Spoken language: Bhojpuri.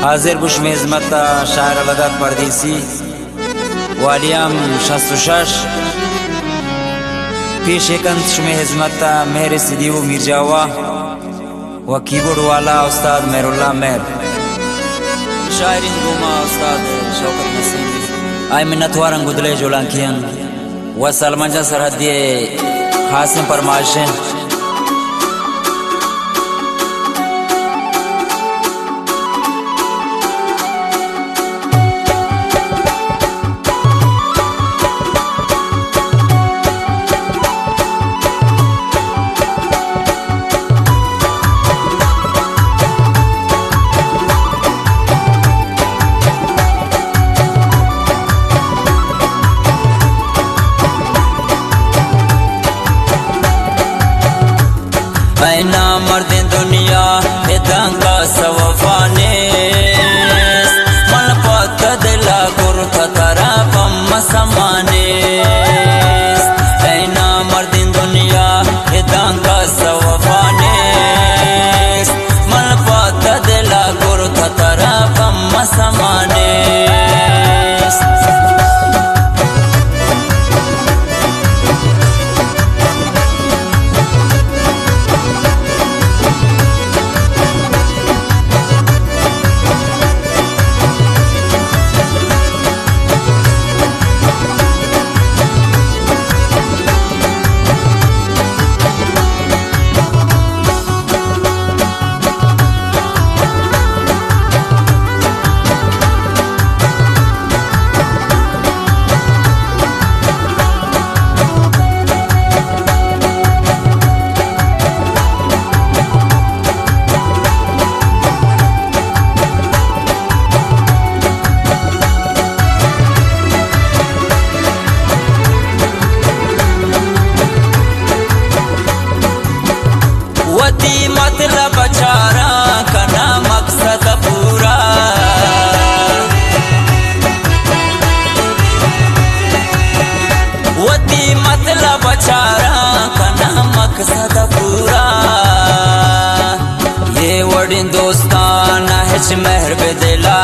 हाजिर बुश में इज़्मत शायर अलदात परदेसी वालियाम शस्तुशश पेश एकंत शुमे हिज़मत मेहर सिदीव मिर्जावा व कीबोर्ड वाला उस्ताद मेहरुल्लाह मेहर शायरीन गुमा उस्ताद शौकत नसीम आई मिन्नत वारंग गुदले जोलांकियन व सलमंजा सरहदिये हासिम परमाशन ऐना मर्द दुनिया इतंगा सवफाने मन पत दिला गुरु तरा पम समाने ऐना मर्द दुनिया इतंगा सवफाने मन पत दिला गुरु तरा पम समाने वती मतलब चारा कना मकसद पूरा वती मतलब चारा कना मकसद पूरा ये वड़ी दोस्ताना हिच मेहर बेदिला